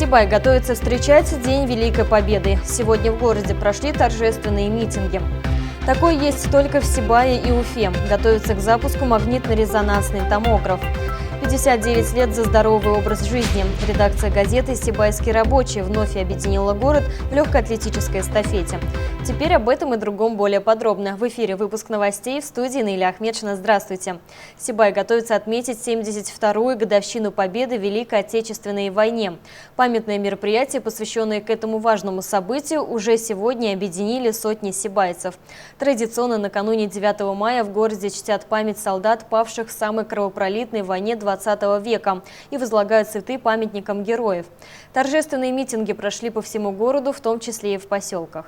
Сибай готовится встречать День Великой Победы. Сегодня в городе прошли торжественные митинги. Такой есть только в Сибае и Уфе. Готовится к запуску магнитно-резонансный томограф. 59 лет за здоровый образ жизни. Редакция газеты «Сибайский рабочий» вновь объединила город в легкоатлетической эстафете. Теперь об этом и другом более подробно. В эфире выпуск новостей, в студии Наиля Ахмедшина. Здравствуйте. Сибай готовится отметить 72-ю годовщину победы в Великой Отечественной войне. Памятное мероприятие, посвященное к этому важному событию, уже сегодня объединили сотни сибайцев. Традиционно накануне 9 мая в городе чтят память солдат, павших в самой кровопролитной войне 20 века, и возлагают цветы памятникам героев. Торжественные митинги прошли по всему городу, в том числе и в поселках.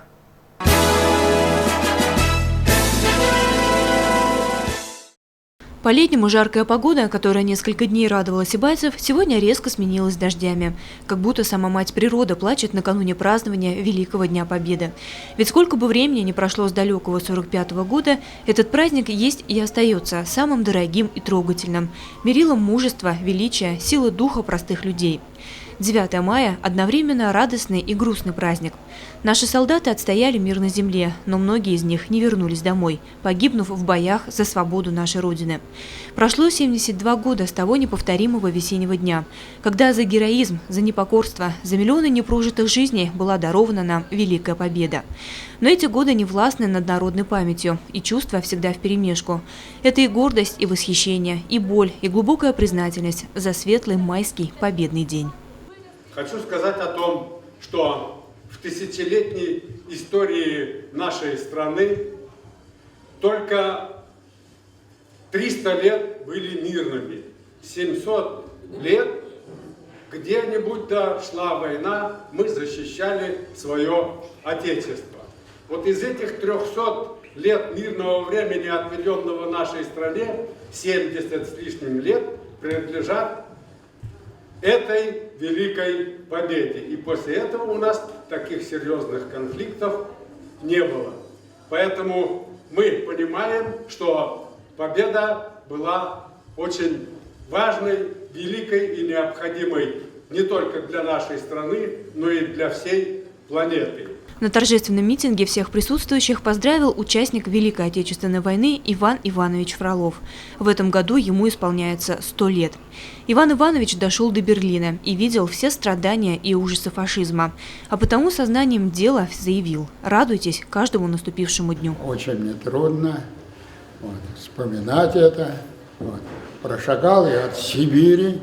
По-летнему жаркая погода, которая несколько дней радовала сибайцев, сегодня резко сменилась дождями. Как будто сама мать природа плачет накануне празднования Великого Дня Победы. Ведь сколько бы времени ни прошло с далекого 45-го года, этот праздник есть и остается самым дорогим и трогательным, мерилом мужества, величия, силы духа простых людей. 9 мая – одновременно радостный и грустный праздник. Наши солдаты отстояли мир на земле, но многие из них не вернулись домой, погибнув в боях за свободу нашей Родины. Прошло 72 года с того неповторимого весеннего дня, когда за героизм, за непокорство, за миллионы непрожитых жизней была дарована нам Великая Победа. Но эти годы не властны над народной памятью, и чувства всегда вперемешку. Это и гордость, и восхищение, и боль, и глубокая признательность за светлый майский победный день. Хочу сказать о том, что в тысячелетней истории нашей страны только 300 лет были мирными. 700 лет, где-нибудь шла война, мы защищали свое Отечество. Вот из этих 300 лет мирного времени, отведенного нашей стране, 70 с лишним лет принадлежат этой Великой Победе. И после этого у нас таких серьезных конфликтов не было. Поэтому мы понимаем, что победа была очень важной, великой и необходимой не только для нашей страны, но и для всей планеты. На торжественном митинге всех присутствующих поздравил участник Великой Отечественной войны Иван Иванович Фролов. В этом году ему исполняется 100 лет. Иван Иванович дошел до Берлина и видел все страдания и ужасы фашизма. А потому сознанием дела заявил: радуйтесь каждому наступившему дню. Очень мне трудно вспоминать это. Прошагал я от Сибири,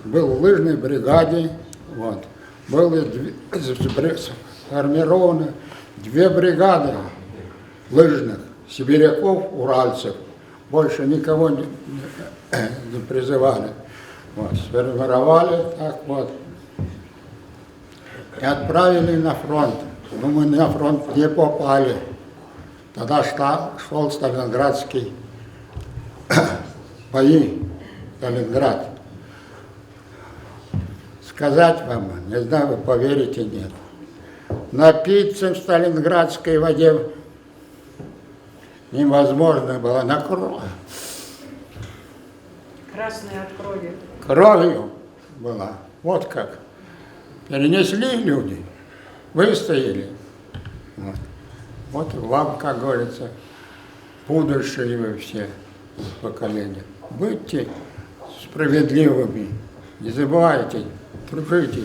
был в лыжной бригаде, был сформированы 2 бригады лыжных, сибиряков, уральцев. Больше никого не призывали. Сформировали и отправили на фронт. Но мы на фронт не попали. Тогда шел Сталинградский бои, Сталинград. Сказать вам, не знаю, вы поверите, нет. Напиться в сталинградской воде невозможно было, на кровь. Красная от крови. Кровью была. Вот как. Перенесли люди, выстояли. Вот вам, как говорится, будущее вы все поколения. Будьте справедливыми, не забывайте, дружите.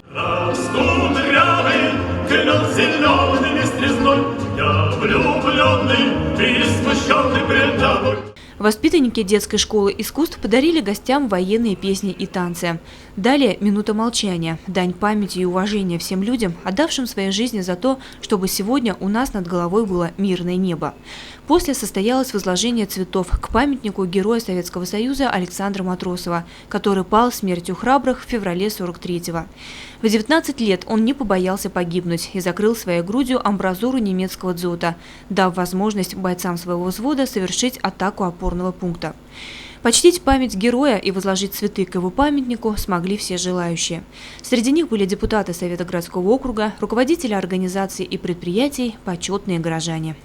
Растут рябы, клен зеленый стрезной, я влюбленный и смущенный пред тобой. Воспитанники детской школы искусств подарили гостям военные песни и танцы. Далее минута молчания, дань памяти и уважения всем людям, отдавшим своей жизни за то, чтобы сегодня у нас над головой было мирное небо. После состоялось возложение цветов к памятнику героя Советского Союза Александра Матросова, который пал смертью храбрых в феврале 43-го. В 19 лет он не побоялся погибнуть и закрыл своей грудью амбразуру немецкого дзота, дав возможность бойцам своего взвода совершить атаку опорного пункта. Почтить память героя и возложить цветы к его памятнику смогли все желающие. Среди них были депутаты Совета городского округа, руководители организаций и предприятий, почетные горожане.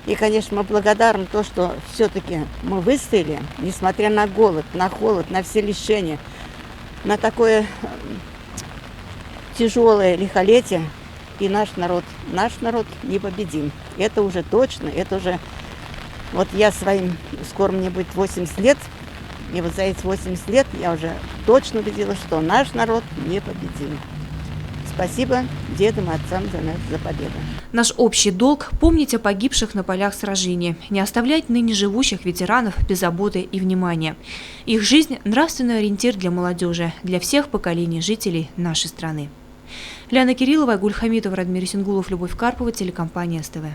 И, конечно, мы благодарны то, что все-таки мы выстояли, несмотря на голод, на холод, на все лишения. на такое тяжелое лихолетие. И наш народ непобедим. Это уже точно, это уже... Вот я скоро мне будет 80 лет, и вот за эти 80 лет я уже точно убедилась, что наш народ непобедим. Спасибо дедам и отцам за победу. Наш общий долг – помнить о погибших на полях сражений, не оставлять ныне живущих ветеранов без заботы и внимания. Их жизнь – нравственный ориентир для молодежи, для всех поколений жителей нашей страны. Лиана Кириллова, Айгуль Хамитов, Радмир Исенгулов, Любовь Карпова, телекомпания СТВ.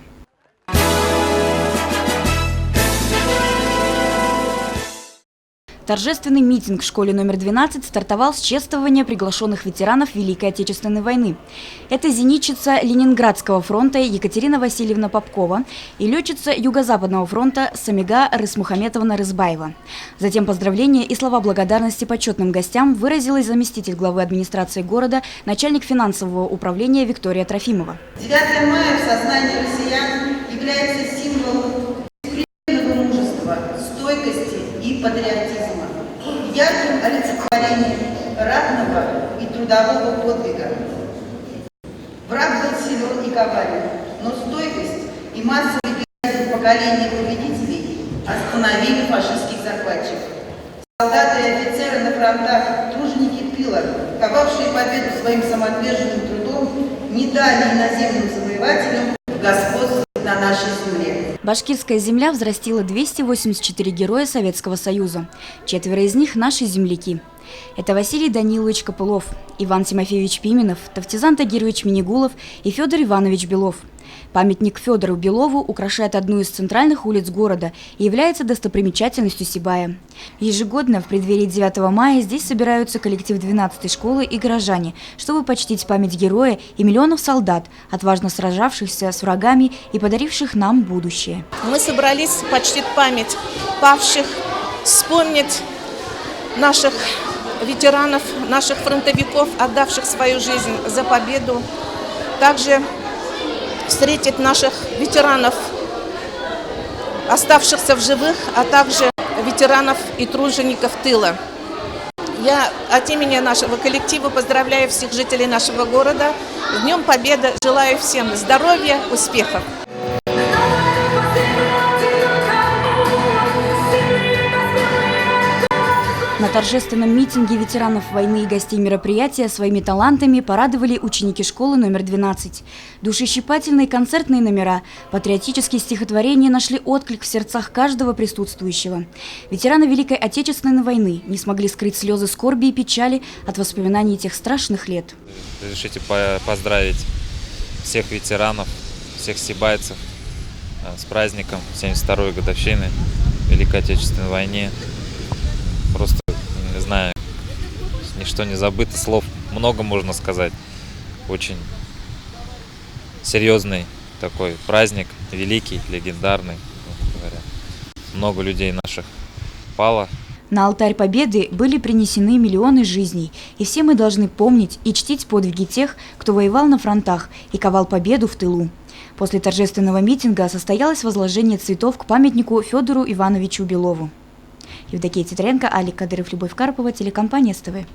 Торжественный митинг в школе номер 12 стартовал с чествования приглашенных ветеранов Великой Отечественной войны. Это зенитчица Ленинградского фронта Екатерина Васильевна Попкова и летчица Юго-Западного фронта Самига Рысмухаметовна Рызбаева. Затем поздравления и слова благодарности почетным гостям выразила заместитель главы администрации города, начальник финансового управления Виктория Трофимова. 9 мая в сознании россиян является символом беспримерного мужества, стойкости и патриотизма, ярким олицетворением ратного и трудового подвига. Враг был силен и коварен, но стойкость и массовый героизм поколения победителей остановили фашистских захватчиков. Солдаты и офицеры на фронтах, труженики тыла, ковавшие победу своим самоотверженным трудом, не дали иноземным завоевателям господствовать на нашей земле. Башкирская земля взрастила 284 героя Советского Союза. 4 из них – наши земляки. Это Василий Данилович Копылов, Иван Тимофеевич Пименов, Тавтизан Тагирович Минигулов и Федор Иванович Белов. Памятник Федору Белову украшает одну из центральных улиц города и является достопримечательностью Сибая. Ежегодно в преддверии 9 мая здесь собираются коллектив 12-й школы и горожане, чтобы почтить память героя и миллионов солдат, отважно сражавшихся с врагами и подаривших нам будущее. Мы собрались почтить память павших, вспомнить наших ветеранов, наших фронтовиков, отдавших свою жизнь за победу. Также встретить наших ветеранов, оставшихся в живых, а также ветеранов и тружеников тыла. Я от имени нашего коллектива поздравляю всех жителей нашего города. С Днем Победы! Желаю всем здоровья, успехов! На торжественном митинге ветеранов войны и гостей мероприятия своими талантами порадовали ученики школы номер 12. Душещипательные концертные номера, патриотические стихотворения нашли отклик в сердцах каждого присутствующего. Ветераны Великой Отечественной войны не смогли скрыть слезы скорби и печали от воспоминаний тех страшных лет. Разрешите поздравить всех ветеранов, всех сибайцев с праздником 72-й годовщины Великой Отечественной войны. Просто, не знаю, ничто не забыто, слов много можно сказать. Очень серьезный такой праздник, великий, легендарный, говоря. Много людей наших пало. На алтарь Победы были принесены миллионы жизней, и все мы должны помнить и чтить подвиги тех, кто воевал на фронтах и ковал победу в тылу. После торжественного митинга состоялось возложение цветов к памятнику Федору Ивановичу Белову. Евдокия Титренко, Алик Кадыров, Любовь Карпова, телекомпания СТВ.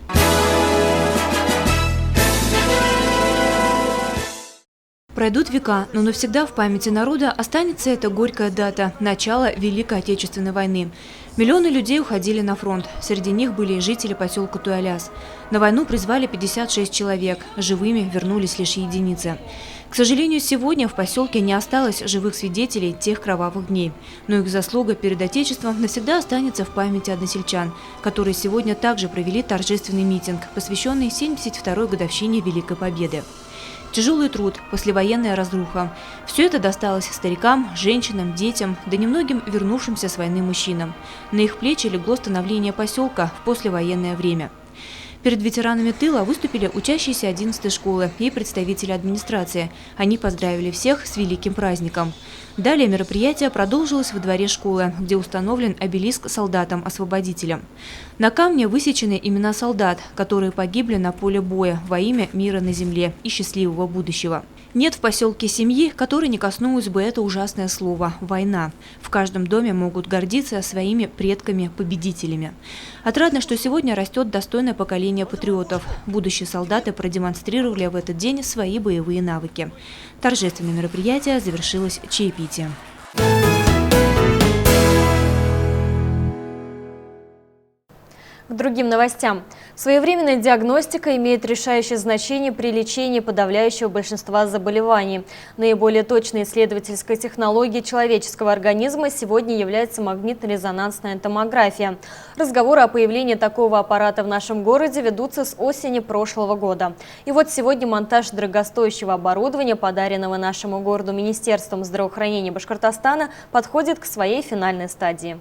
Пройдут века, но навсегда в памяти народа останется эта горькая дата – начало Великой Отечественной войны. Миллионы людей уходили на фронт. Среди них были и жители поселка Туяляс. На войну призвали 56 человек. Живыми вернулись лишь единицы. К сожалению, сегодня в поселке не осталось живых свидетелей тех кровавых дней. Но их заслуга перед Отечеством навсегда останется в памяти односельчан, которые сегодня также провели торжественный митинг, посвященный 72-й годовщине Великой Победы. Тяжелый труд, послевоенная разруха – все это досталось старикам, женщинам, детям, да немногим вернувшимся с войны мужчинам. На их плечи легло становление поселка в послевоенное время. Перед ветеранами тыла выступили учащиеся 11-й школы и представители администрации. Они поздравили всех с великим праздником. Далее мероприятие продолжилось во дворе школы, где установлен обелиск солдатам-освободителям. На камне высечены имена солдат, которые погибли на поле боя во имя мира на земле и счастливого будущего. Нет в поселке семьи, которой не коснулось бы это ужасное слово – война. В каждом доме могут гордиться своими предками-победителями. Отрадно, что сегодня растет достойное поколение патриотов. Будущие солдаты продемонстрировали в этот день свои боевые навыки. Торжественное мероприятие завершилось чаепитием. К другим новостям. Своевременная диагностика имеет решающее значение при лечении подавляющего большинства заболеваний. Наиболее точной исследовательской технологией человеческого организма сегодня является магнитно-резонансная томография. Разговоры о появлении такого аппарата в нашем городе ведутся с осени прошлого года. И вот сегодня монтаж дорогостоящего оборудования, подаренного нашему городу Министерством здравоохранения Башкортостана, подходит к своей финальной стадии.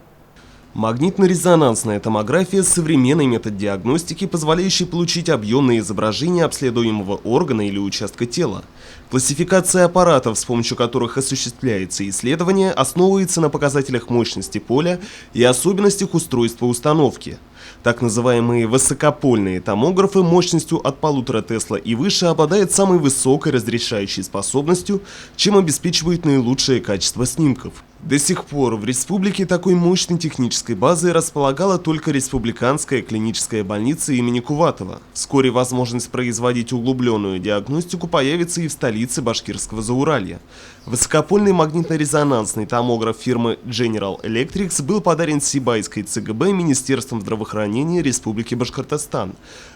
Магнитно-резонансная томография – современный метод диагностики, позволяющий получить объемное изображение обследуемого органа или участка тела. Классификация аппаратов, с помощью которых осуществляется исследование, основывается на показателях мощности поля и особенностях устройства установки. Так называемые высокопольные томографы мощностью от 1,5 Тесла и выше обладают самой высокой разрешающей способностью, чем обеспечивают наилучшее качество снимков. До сих пор в республике такой мощной технической базой располагала только Республиканская клиническая больница имени Куватова. Вскоре возможность производить углубленную диагностику появится и в столице Башкирского Зауралья. Высокопольный магнитно-резонансный томограф фирмы General Electric был подарен Сибайской ЦГБ Министерством здравоохранения Республики Башкортостан.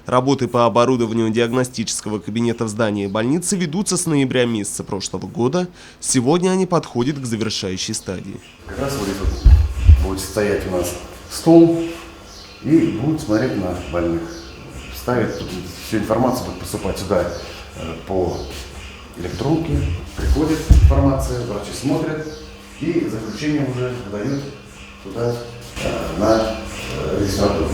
Работы по оборудованию диагностического кабинета в здании больницы ведутся с ноября месяца прошлого года. Сегодня они подходят к завершающей стадии. Как раз вот тут будет стоять у нас стол и будут смотреть на больных. Ставить тут всю информацию, будет поступать сюда по электронке. Приходит информация, врачи смотрят и заключение уже выдают туда на регистратуру.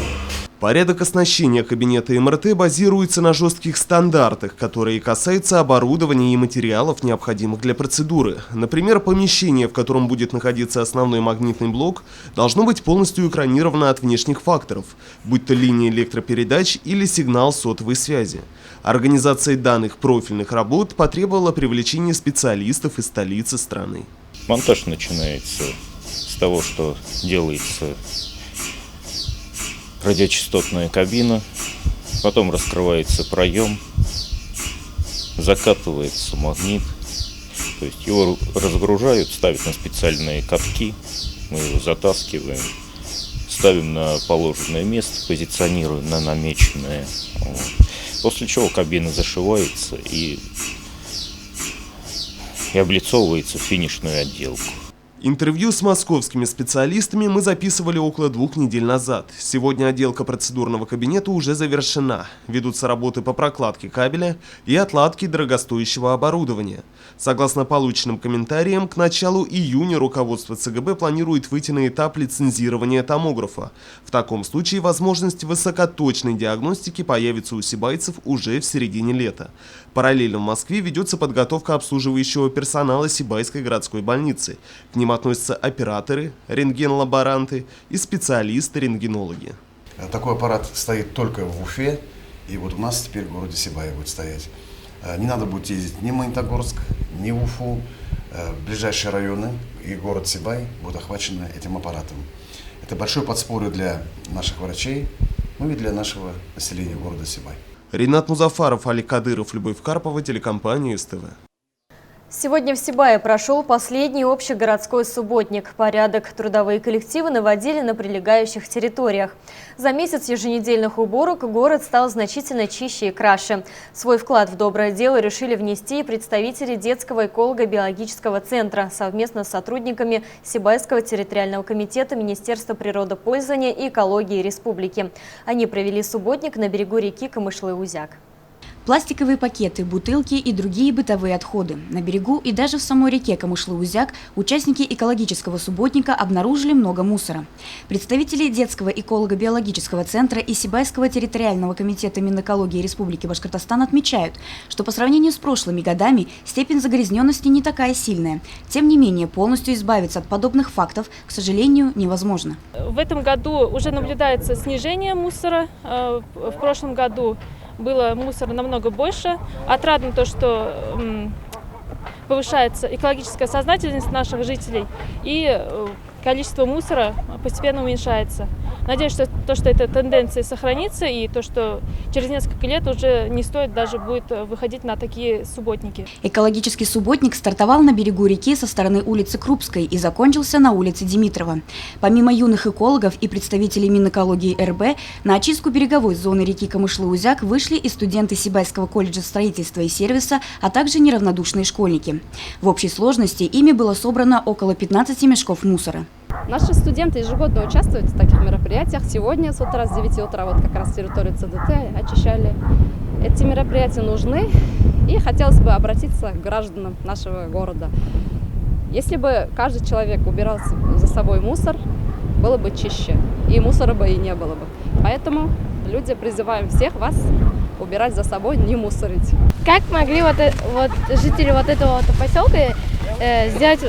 Порядок оснащения кабинета МРТ базируется на жестких стандартах, которые касаются оборудования и материалов, необходимых для процедуры. Например, помещение, в котором будет находиться основной магнитный блок, должно быть полностью экранировано от внешних факторов, будь то линия электропередач или сигнал сотовой связи. Организация данных профильных работ потребовала привлечения специалистов из столицы страны. Монтаж начинается с того, что делается радиочастотная кабина, потом раскрывается проем, закатывается магнит, то есть его разгружают, ставят на специальные катки, мы его затаскиваем, ставим на положенное место, позиционируем на намеченное, после чего кабина зашивается и облицовывается в финишную отделку. Интервью с московскими специалистами мы записывали около 2 недель назад. Сегодня отделка процедурного кабинета уже завершена. Ведутся работы по прокладке кабеля и отладке дорогостоящего оборудования. Согласно полученным комментариям, к началу июня руководство ЦГБ планирует выйти на этап лицензирования томографа. В таком случае возможность высокоточной диагностики появится у сибайцев уже в середине лета. Параллельно в Москве ведется подготовка обслуживающего персонала Сибайской городской больницы. К ним относятся операторы, рентген-лаборанты и специалисты-рентгенологи. Такой аппарат стоит только в Уфе, и вот у нас теперь в городе Сибай будет стоять. Не надо будет ездить ни в Магнитогорск, ни в Уфу. Ближайшие районы и город Сибай будут охвачены этим аппаратом. Это большое подспорье для наших врачей, ну и для нашего населения города Сибай. Ринат Музафаров, Алик Кадыров, Любовь Карпова, телекомпания СТВ. Сегодня в Сибае прошел последний общегородской субботник. Порядок трудовые коллективы наводили на прилегающих территориях. За месяц еженедельных уборок город стал значительно чище и краше. Свой вклад в доброе дело решили внести и представители детского эколого-биологического центра совместно с сотрудниками Сибайского территориального комитета Министерства природопользования и экологии республики. Они провели субботник на берегу реки Камышлы-Узяк. Пластиковые пакеты, бутылки и другие бытовые отходы. На берегу и даже в самой реке Камышлы-Узяк участники экологического субботника обнаружили много мусора. Представители детского эколого-биологического центра и Сибайского территориального комитета Минэкологии Республики Башкортостан отмечают, что по сравнению с прошлыми годами степень загрязненности не такая сильная. Тем не менее, полностью избавиться от подобных фактов, к сожалению, невозможно. В этом году уже наблюдается снижение мусора. В прошлом году было мусора намного больше. Отрадно то, что повышается экологическая сознательность наших жителей и количество мусора постепенно уменьшается. Надеюсь, что эта тенденция сохранится и то, что через несколько лет уже не стоит даже будет выходить на такие субботники. Экологический субботник стартовал на берегу реки со стороны улицы Крупской и закончился на улице Димитрова. Помимо юных экологов и представителей Минэкологии РБ, на очистку береговой зоны реки Камышлы-Узяк вышли и студенты Сибайского колледжа строительства и сервиса, а также неравнодушные школьники. В общей сложности ими было собрано около 15 мешков мусора. Наши студенты ежегодно участвуют в таких мероприятиях. Сегодня с утра, с 9 утра, вот как раз территорию ЦДТ очищали. Эти мероприятия нужны, и хотелось бы обратиться к гражданам нашего города. Если бы каждый человек убирал за собой мусор, было бы чище, и мусора бы и не было бы. Поэтому, люди, призываем всех вас убирать за собой, не мусорить. Как могли жители этого поселка сделать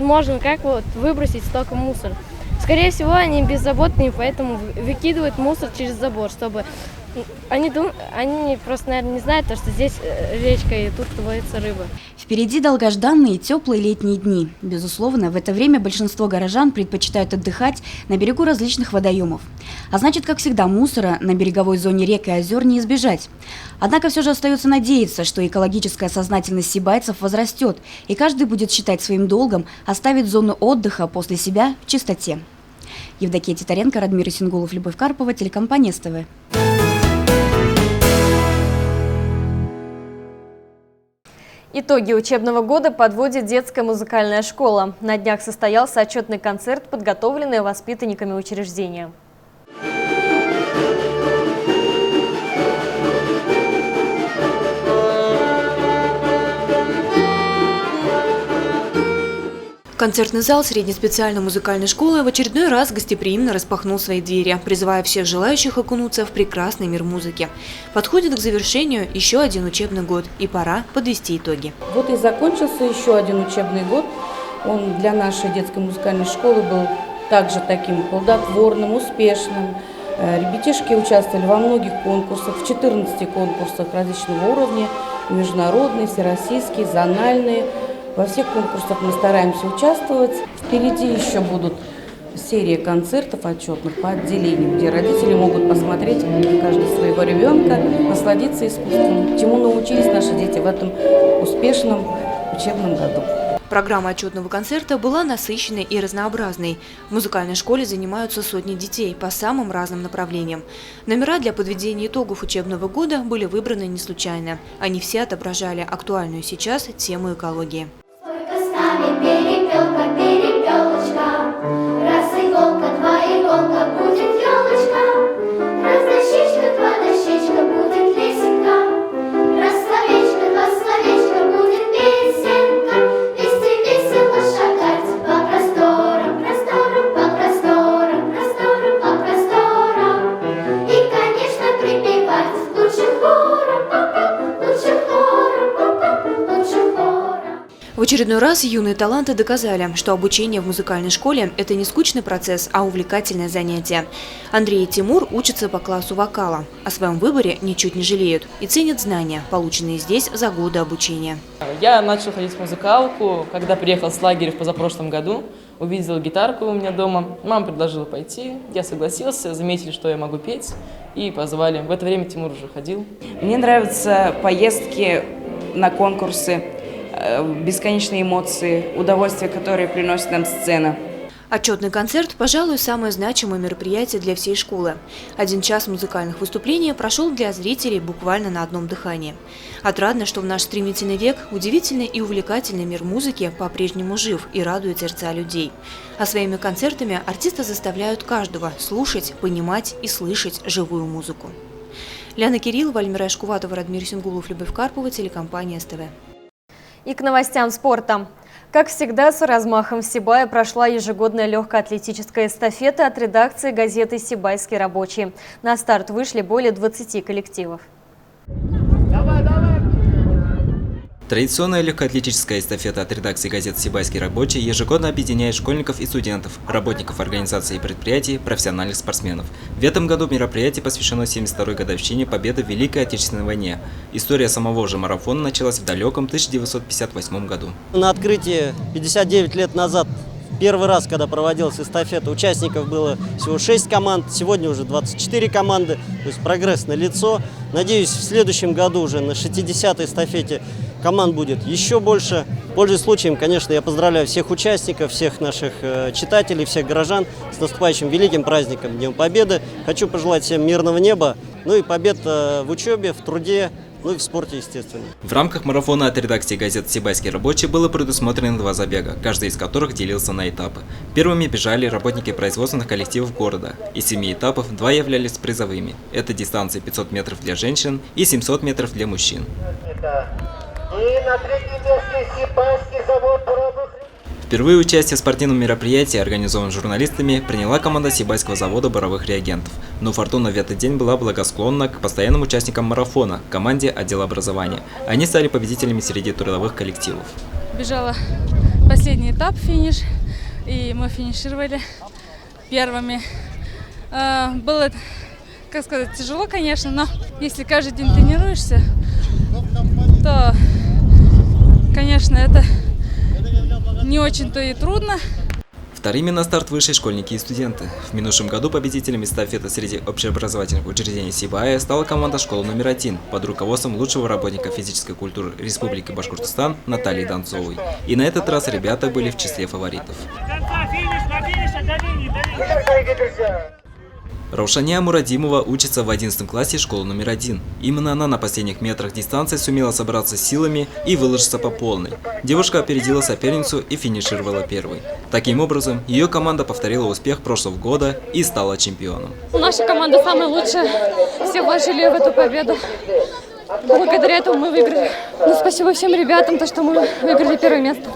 можно как выбросить столько мусора? Скорее всего, они беззаботные, поэтому выкидывают мусор через забор, чтобы они просто, наверное, не знают, что здесь речка и тут водится рыба. Впереди долгожданные теплые летние дни. Безусловно, в это время большинство горожан предпочитают отдыхать на берегу различных водоемов. А значит, как всегда, мусора на береговой зоне рек и озер не избежать. Однако все же остается надеяться, что экологическая сознательность сибайцев возрастет, и каждый будет считать своим долгом оставить зону отдыха после себя в чистоте. Евдокия Титаренко, Радмир Исенгулов, Любовь Карпова, телекомпания СТВ. Итоги учебного года подводит детская музыкальная школа. На днях состоялся отчетный концерт, подготовленный воспитанниками учреждения. Концертный зал среднеспециальной музыкальной школы в очередной раз гостеприимно распахнул свои двери, призывая всех желающих окунуться в прекрасный мир музыки. Подходит к завершению еще один учебный год, и пора подвести итоги. Вот и закончился еще один учебный год. Он для нашей детской музыкальной школы был также таким плодотворным, успешным. Ребятишки участвовали во многих конкурсах, в 14 конкурсах различного уровня, международные, всероссийские, зональные. Во всех конкурсах мы стараемся участвовать. Впереди еще будут серия концертов отчетных по отделениям, где родители могут посмотреть каждый своего ребенка, насладиться искусством, чему научились наши дети в этом успешном учебном году. Программа отчетного концерта была насыщенной и разнообразной. В музыкальной школе занимаются сотни детей по самым разным направлениям. Номера для подведения итогов учебного года были выбраны не случайно. Они все отображали актуальную сейчас тему экологии. В очередной раз юные таланты доказали, что обучение в музыкальной школе – это не скучный процесс, а увлекательное занятие. Андрей и Тимур учатся по классу вокала. О своем выборе ничуть не жалеют и ценят знания, полученные здесь за годы обучения. Я начал ходить в музыкалку, когда приехал с лагеря в позапрошлом году. Увидел гитарку у меня дома. Мама предложила пойти, я согласился, заметили, что я могу петь, и позвали. В это время Тимур уже ходил. Мне нравятся поездки на конкурсы, бесконечные эмоции, удовольствие, которое приносит нам сцена. Отчетный концерт, пожалуй, самое значимое мероприятие для всей школы. 1 час музыкальных выступлений прошел для зрителей буквально на одном дыхании. Отрадно, что в наш стремительный век удивительный и увлекательный мир музыки по-прежнему жив и радует сердца людей. А своими концертами артисты заставляют каждого слушать, понимать и слышать живую музыку. Ляна Кириллова, Альмира Шкуватова, Радмир Исенгулов, Любовь Карпова, телекомпания СТВ. И к новостям спорта. Как всегда, с размахом в Сибае прошла ежегодная легкоатлетическая эстафета от редакции газеты «Сибайский рабочий». На старт вышли более 20 коллективов. Традиционная легкоатлетическая эстафета от редакции газет «Сибайский рабочий» ежегодно объединяет школьников и студентов, работников организаций и предприятий, профессиональных спортсменов. В этом году мероприятие посвящено 72-й годовщине победы в Великой Отечественной войне. История самого же марафона началась в далеком 1958 году. На открытии 59 лет назад, первый раз, когда проводилась эстафета, участников было всего 6 команд, сегодня уже 24 команды, то есть прогресс налицо. Надеюсь, в следующем году уже на 60-й эстафете команд будет еще больше. Пользуясь случаем, конечно, я поздравляю всех участников, всех наших читателей, всех горожан с наступающим великим праздником Днем Победы. Хочу пожелать всем мирного неба, ну и побед в учебе, в труде, ну и в спорте, естественно. В рамках марафона от редакции газет «Сибайский рабочий» было предусмотрено 2 забега, каждый из которых делился на этапы. Первыми бежали работники производственных коллективов города. Из 7 этапов 2 являлись призовыми. Это дистанции 500 метров для женщин и 700 метров для мужчин. И на 3-м месте Сибайский завод буровых. Впервые участие в спортивном мероприятии, организованном журналистами, приняла команда Сибайского завода буровых реагентов. Но фортуна в этот день была благосклонна к постоянным участникам марафона, команде отдела образования. Они стали победителями среди трудовых коллективов. Бежала последний этап, финиш, и мы финишировали первыми. Было, как сказать, тяжело, конечно, но если каждый день тренируешься, то, конечно, это не очень-то и трудно. Вторыми на старт вышли школьники и студенты. В минувшем году победителями эстафеты среди общеобразовательных учреждений Сибая стала команда школы номер 1 под руководством лучшего работника физической культуры Республики Башкортостан Натальи Донцовой. И на этот раз ребята были в числе фаворитов. Раушания Мурадимова учится в 11 классе школы номер 1. Именно она на последних метрах дистанции сумела собраться с силами и выложиться по полной. Девушка опередила соперницу и финишировала первой. Таким образом, ее команда повторила успех прошлого года и стала чемпионом. Наша команда самая лучшая. Все вложили в эту победу. Благодаря этому мы выиграли. Ну, спасибо всем ребятам, что мы выиграли первое место.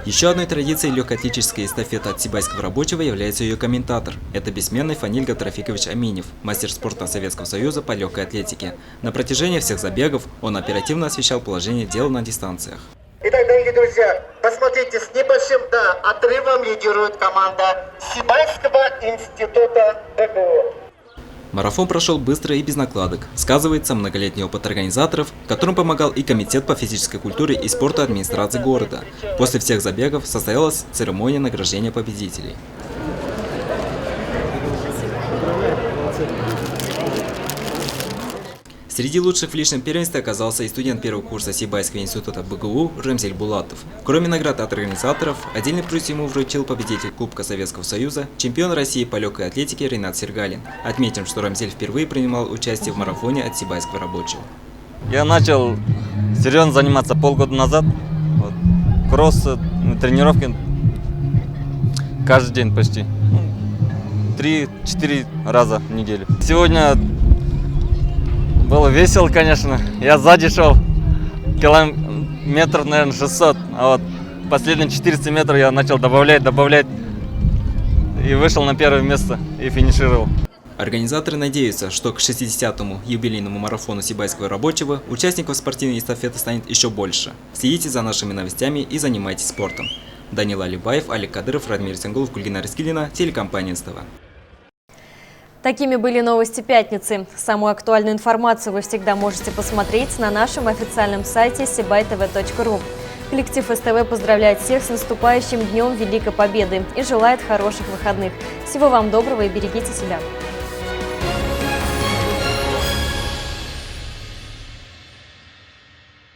Еще одной традицией легкоатлетической эстафеты от Сибайского рабочего является ее комментатор. Это бессменный Фаниль Габдрафикович Аминев, мастер спорта Советского Союза по легкой атлетике. На протяжении всех забегов он оперативно освещал положение дел на дистанциях. Итак, дорогие друзья, посмотрите, с небольшим отрывом лидирует команда Сибайского института БГУ. Марафон прошел быстро и без накладок. Сказывается многолетний опыт организаторов, которым помогал и Комитет по физической культуре и спорту администрации города. После всех забегов состоялась церемония награждения победителей. Среди лучших в личном первенстве оказался и студент первого курса Сибайского института БГУ Рамзель Булатов. Кроме наград от организаторов, отдельный приз ему вручил победитель Кубка Советского Союза, чемпион России по легкой атлетике Ринат Сергалин. Отметим, что Рамзель впервые принимал участие в марафоне от Сибайского рабочего. Я начал серьезно заниматься полгода назад. Кросс, тренировки каждый день почти. 3-4 раза в неделю. Сегодня было весело, конечно. Я сзади шел километров, наверное, 600. А вот последние 400 метров я начал добавлять. И вышел на первое место и финишировал. Организаторы надеются, что к 60-му юбилейному марафону Сибайского рабочего участников спортивной эстафеты станет еще больше. Следите за нашими новостями и занимайтесь спортом. Данила Алибаев, Олег Кадыров, Радмир Сенгулов, Гульгина Рискилина, телекомпания СТВ. Такими были новости пятницы. Самую актуальную информацию вы всегда можете посмотреть на нашем официальном сайте sibaytv.ru. Коллектив СТВ поздравляет всех с наступающим Днем Великой Победы и желает хороших выходных. Всего вам доброго и берегите себя.